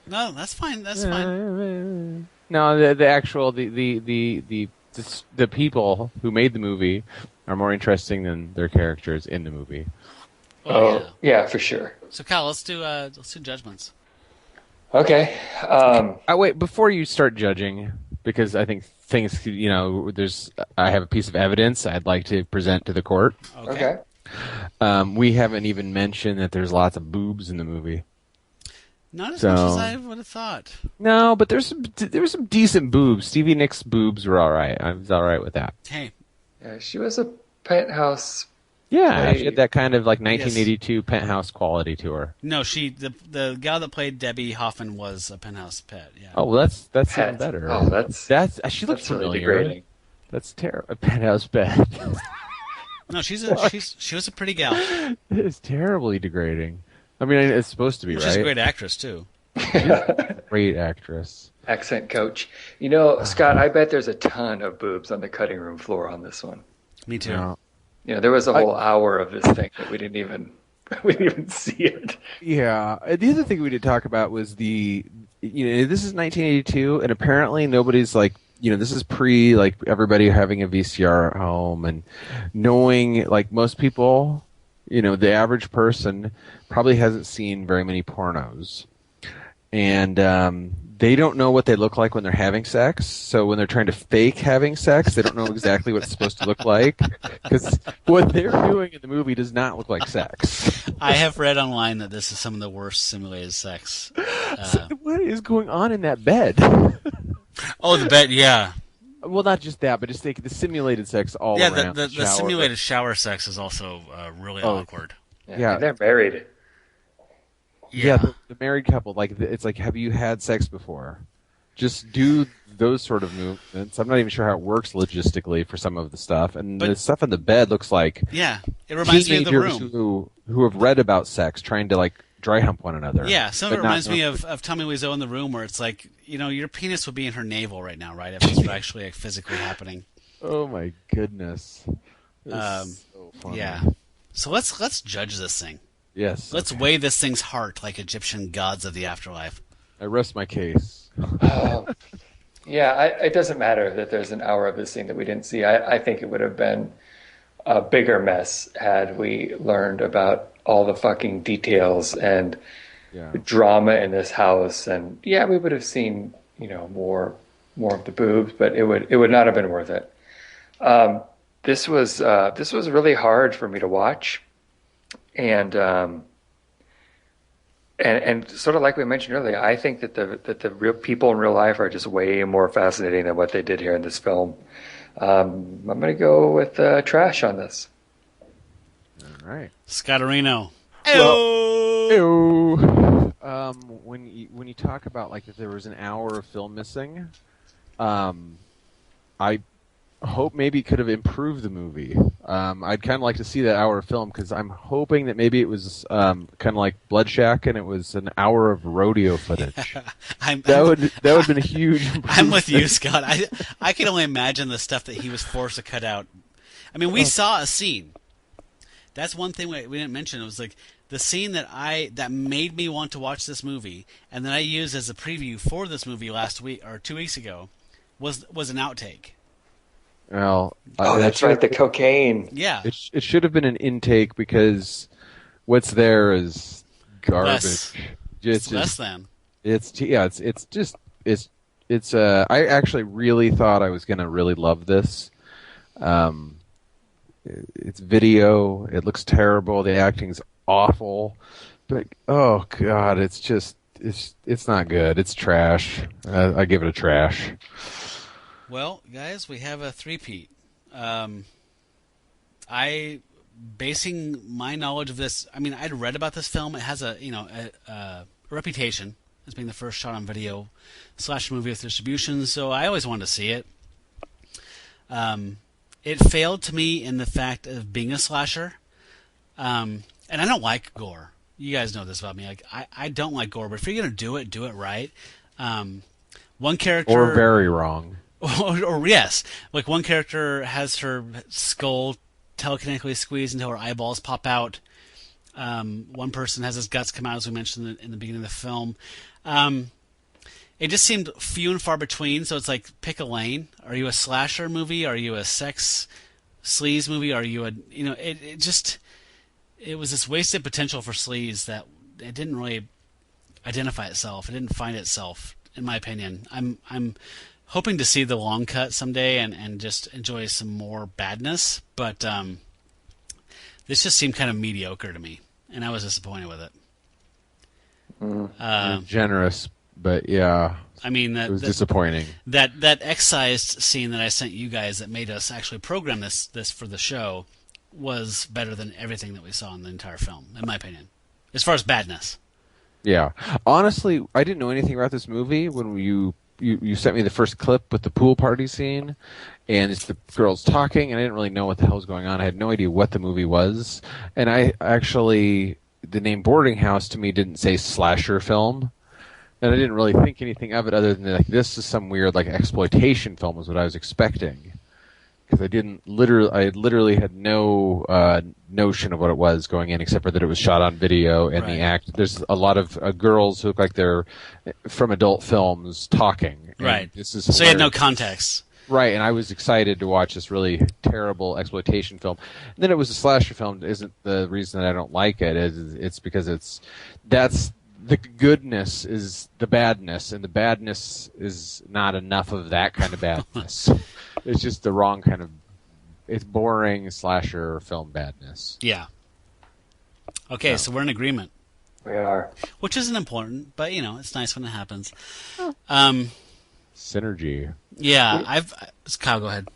No, that's fine. That's fine. No, the actual the people who made the movie are more interesting than their characters in the movie. Yeah, for sure. So, Kyle, let's do judgments. Okay. Wait, before you start judging, because I think things, I have a piece of evidence I'd like to present to the court. Okay. We haven't even mentioned that there's lots of boobs in the movie. Not as much as I would have thought. No, but there were some decent boobs. Stevie Nicks' boobs were all right. I was all right with that. Hey. Yeah, she was a penthouse. Yeah, she had that kind of like 1982 penthouse quality to her. No, the gal that played Debbie Hoffman was a penthouse pet. Yeah. Oh, well, that's even better. Oh, that's she looks familiar. Really degrading. That's terrible. A penthouse pet. No, she was a pretty gal. It is terribly degrading. I mean, it's supposed to be, right? She's a great actress too. Great actress. Accent coach. Scott, I bet there's a ton of boobs on the cutting room floor on this one. Me too. Yeah. There was a whole hour of this thing that we didn't even see it. Yeah. The other thing we did talk about was this is 1982, and apparently nobody's like, this is pre like everybody having a VCR at home and knowing like most people, the average person probably hasn't seen very many pornos, and they don't know what they look like when they're having sex. So when they're trying to fake having sex, they don't know exactly what it's supposed to look like, because what they're doing in the movie does not look like sex. I have read online that this is some of the worst simulated sex. So what is going on in that bed? Oh, the bed, yeah. Well, not just that, but just the simulated sex all around. Yeah, the simulated shower sex is also really awkward. Yeah, they're married. Yeah, the married couple, like it's like, have you had sex before? Just do those sort of movements. I'm not even sure how it works logistically for some of the stuff, and the stuff in the bed looks like it reminds me of The Room. Who have read about sex, trying to like dry hump one another. Yeah, some of it reminds me of Tommy Wiseau in The Room, where it's like, your penis would be in her navel right now, right? If it's actually like physically happening. Oh my goodness. So funny. Yeah. So let's judge this thing. Yes. Let's weigh this thing's heart like Egyptian gods of the afterlife. I rest my case. It doesn't matter that there's an hour of this thing that we didn't see. I think it would have been a bigger mess had we learned about all the fucking details and drama in this house, and we would have seen more of the boobs, but it would not have been worth it. This was really hard for me to watch, and sort of like we mentioned earlier, I think that the real people in real life are just way more fascinating than what they did here in this film. I'm going to go with trash on this. All right, Scotterino. When you talk about like that there was an hour of film missing, I hope maybe it could have improved the movie. I'd kind of like to see that hour of film because I'm hoping that maybe it was kind of like Blood Shack and it was an hour of rodeo footage. That would have been a huge improvement. I'm with you, Scott. I can only imagine the stuff that he was forced to cut out. I mean, we saw a scene. That's one thing we didn't mention. It was like the scene that made me want to watch this movie, and that I used as a preview for this movie last week or 2 weeks ago, was an outtake. Well, that's right, the cocaine. Yeah, it should have been an intake because what's there is garbage. It's less than. I actually really thought I was gonna really love this. It's video. It looks terrible. The acting's awful. But oh god, it's not good. It's trash. I give it a trash. Well, guys, we have a three-peat. Basing my knowledge of this, I mean, I'd read about this film. It has a reputation as being the first shot on video / movie with distribution, so I always wanted to see it. It failed to me in the fact of being a slasher, and I don't like gore. You guys know this about me. Like, I don't like gore, but if you're gonna do it right. One character, or very wrong. Or yes, like one character has her skull telekinetically squeezed until her eyeballs pop out. One person has his guts come out, as we mentioned in the beginning of the film. It just seemed few and far between. So it's like, pick a lane. Are you a slasher movie? Are you a sex sleaze movie? Are you it was this wasted potential for sleaze that it didn't really identify itself. It didn't find itself, in my opinion. I'm hoping to see the long cut someday and just enjoy some more badness, but this just seemed kind of mediocre to me, and I was disappointed with it. Generous, but yeah, I mean, it was disappointing. That excised scene that I sent you guys that made us actually program this for the show was better than everything that we saw in the entire film, in my opinion, as far as badness. Yeah, honestly, I didn't know anything about this movie when you sent me the first clip with the pool party scene, and it's the girls talking, and I didn't really know what the hell was going on. I had no idea what the movie was, and the name Boarding House to me didn't say slasher film, and I didn't really think anything of it other than like this is some weird like exploitation film was what I was expecting, because I literally had no notion of what it was going in, except for that it was shot on video and the act. There's a lot of girls who look like they're from adult films talking. Right. This is so you had no context. Right, and I was excited to watch this really terrible exploitation film. And then it was a slasher film. Isn't the reason that I don't like it? It's because that's the goodness is the badness, and the badness is not enough of that kind of badness. It's just the wrong kind of. It's boring slasher film badness. Yeah. Okay, so we're in agreement. We are. Which isn't important, but it's nice when it happens. Synergy. Yeah, Kyle, go ahead.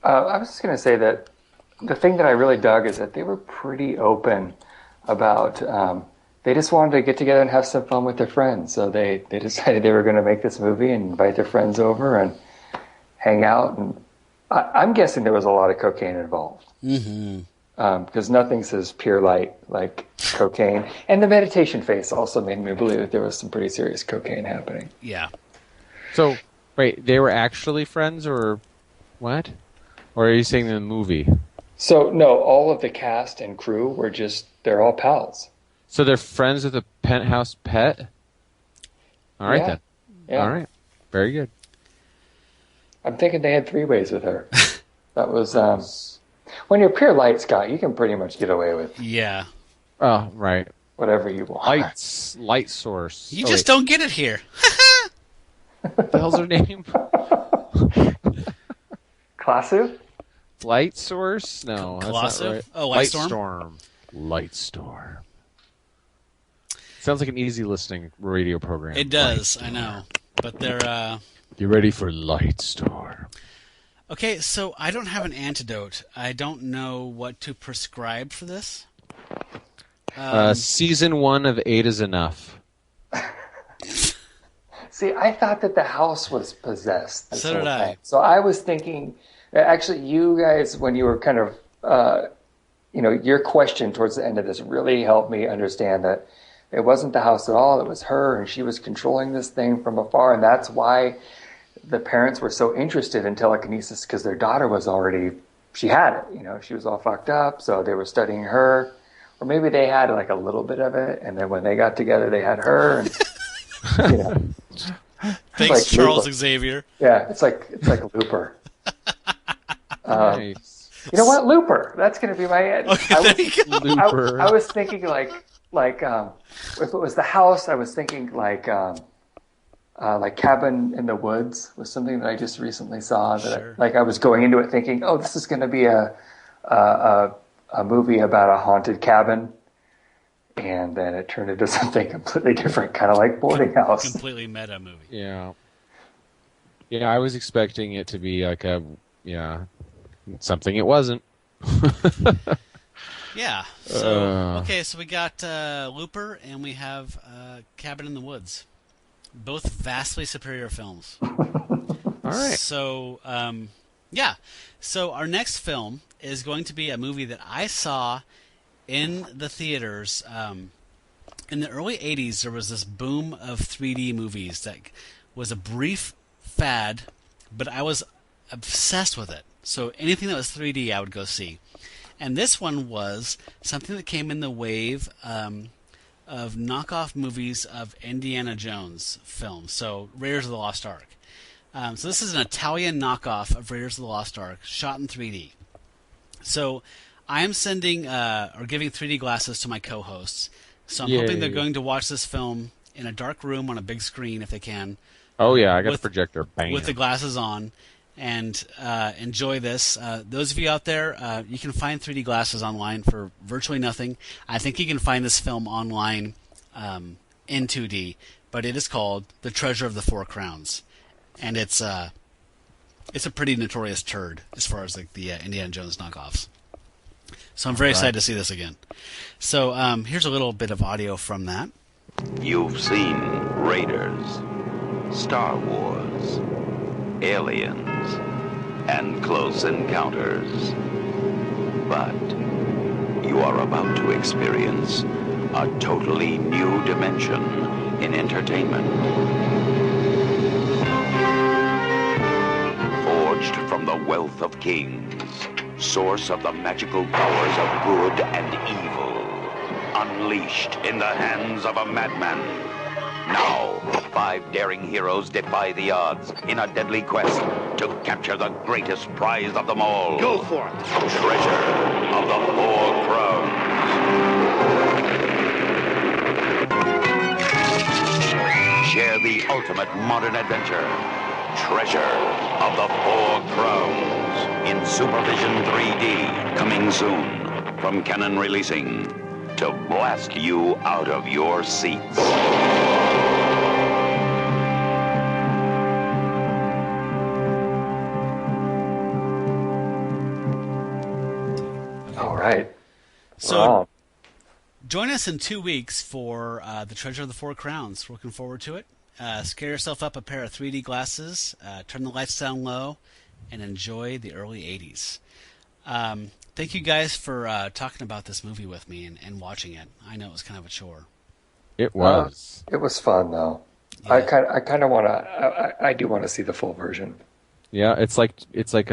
I was just going to say that the thing that I really dug is that they were pretty open about. They just wanted to get together and have some fun with their friends, so they decided they were going to make this movie and invite their friends over and hang out. And I'm guessing there was a lot of cocaine involved. Mm-hmm. Because nothing says pure light like cocaine. And the meditation face also made me believe that there was some pretty serious cocaine happening. Yeah. So, wait, they were actually friends or what? Or are you saying in the movie? So, no, all of the cast and crew they're all pals. So they're friends with the penthouse pet? All right, then. Yeah. All right. Very good. I'm thinking they had 3 ways with her. That was... when you're pure light, Scott, you can pretty much get away with. Yeah. Oh, right. whatever you want. Light source. You just don't get it here. What the hell's her name? Kalassu? Light source? No, that's Kalassu? not right. Oh, Lightstorm. Lightstorm. Sounds like an easy listening radio program. It does, I know. But they're... You ready for Lightstorm? Okay, so I don't have an antidote. I don't know what to prescribe for this. Season 1 of 8 is enough. See, I thought that the house was possessed. So did I. So I was thinking, actually, you guys, when you were kind of, your question towards the end of this really helped me understand that it wasn't the house at all. It was her, and she was controlling this thing from afar, and that's why the parents were so interested in telekinesis, because their daughter was already, she had it. She was all fucked up, so they were studying her. Or maybe they had like a little bit of it, and then when they got together, they had her. And, Thanks, like Charles Looper. Xavier. Yeah, it's like Looper. Nice. You know what, Looper? That's going to be my. Looper. I was thinking like if it was the house, I was thinking like Cabin in the Woods was something that I just recently saw. That I was going into it thinking, oh, this is going to be a movie about a haunted cabin. And then it turned into something completely different, kind of like Boardinghouse. Completely meta movie. Yeah. Yeah, I was expecting it to be like something it wasn't. Yeah. So, so we got Looper and we have Cabin in the Woods. Both vastly superior films. All right. So, So our next film is going to be a movie that I saw in the theaters. In the early 80s, there was this boom of 3D movies that was a brief fad, but I was obsessed with it. So anything that was 3D, I would go see. And this one was something that came in the wave of knockoff movies of Indiana Jones films. So Raiders of the Lost Ark. So this is an Italian knockoff of Raiders of the Lost Ark, shot in 3D. So I am sending or giving 3D glasses to my co-hosts. So I'm hoping they're going to watch this film in a dark room on a big screen if they can. Oh, yeah, I got a projector. Bang. With the glasses on. And enjoy this. Those of you out there, you can find 3D glasses online for virtually nothing. I think you can find this film online in 2D, but it is called The Treasure of the Four Crowns. And it's a pretty notorious turd as far as like the Indiana Jones knockoffs. So I'm very excited to see this again. So here's a little bit of audio from that. You've seen Raiders, Star Wars, Aliens, and Close Encounters. But you are about to experience a totally new dimension in entertainment. Forged from the wealth of kings, source of the magical powers of good and evil, unleashed in the hands of a madman. Now, 5 daring heroes defy the odds in a deadly quest to capture the greatest prize of them all. Go for it. Treasure of the Four Crowns. Share the ultimate modern adventure. Treasure of the Four Crowns in Supervision 3D, coming soon from Canon Releasing to blast you out of your seats. All right. So join us in 2 weeks for The Treasure of the Four Crowns. Looking forward to it. Scare yourself up a pair of 3D glasses, turn the lights down low, and enjoy the early 80s. Thank you guys for talking about this movie with me and watching it. I know it was kind of a chore. It was. It was fun though. Yeah. I kind of want to. I do want to see the full version. Yeah, it's like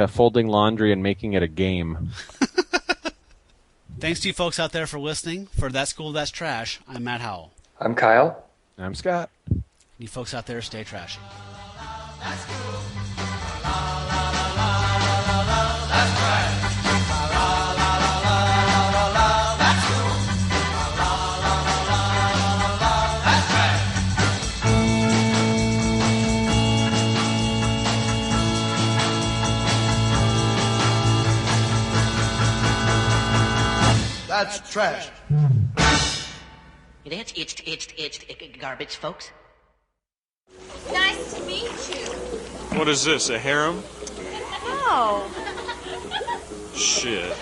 folding laundry and making it a game. Thanks to you folks out there for listening. For That's Cool, That's Trash, I'm Matt Howell. I'm Kyle. I'm Scott. You folks out there, stay trashy. That's cool. That's cool. That's trash. That's it's garbage, folks. Nice to meet you. What is this, a harem? No. Shit.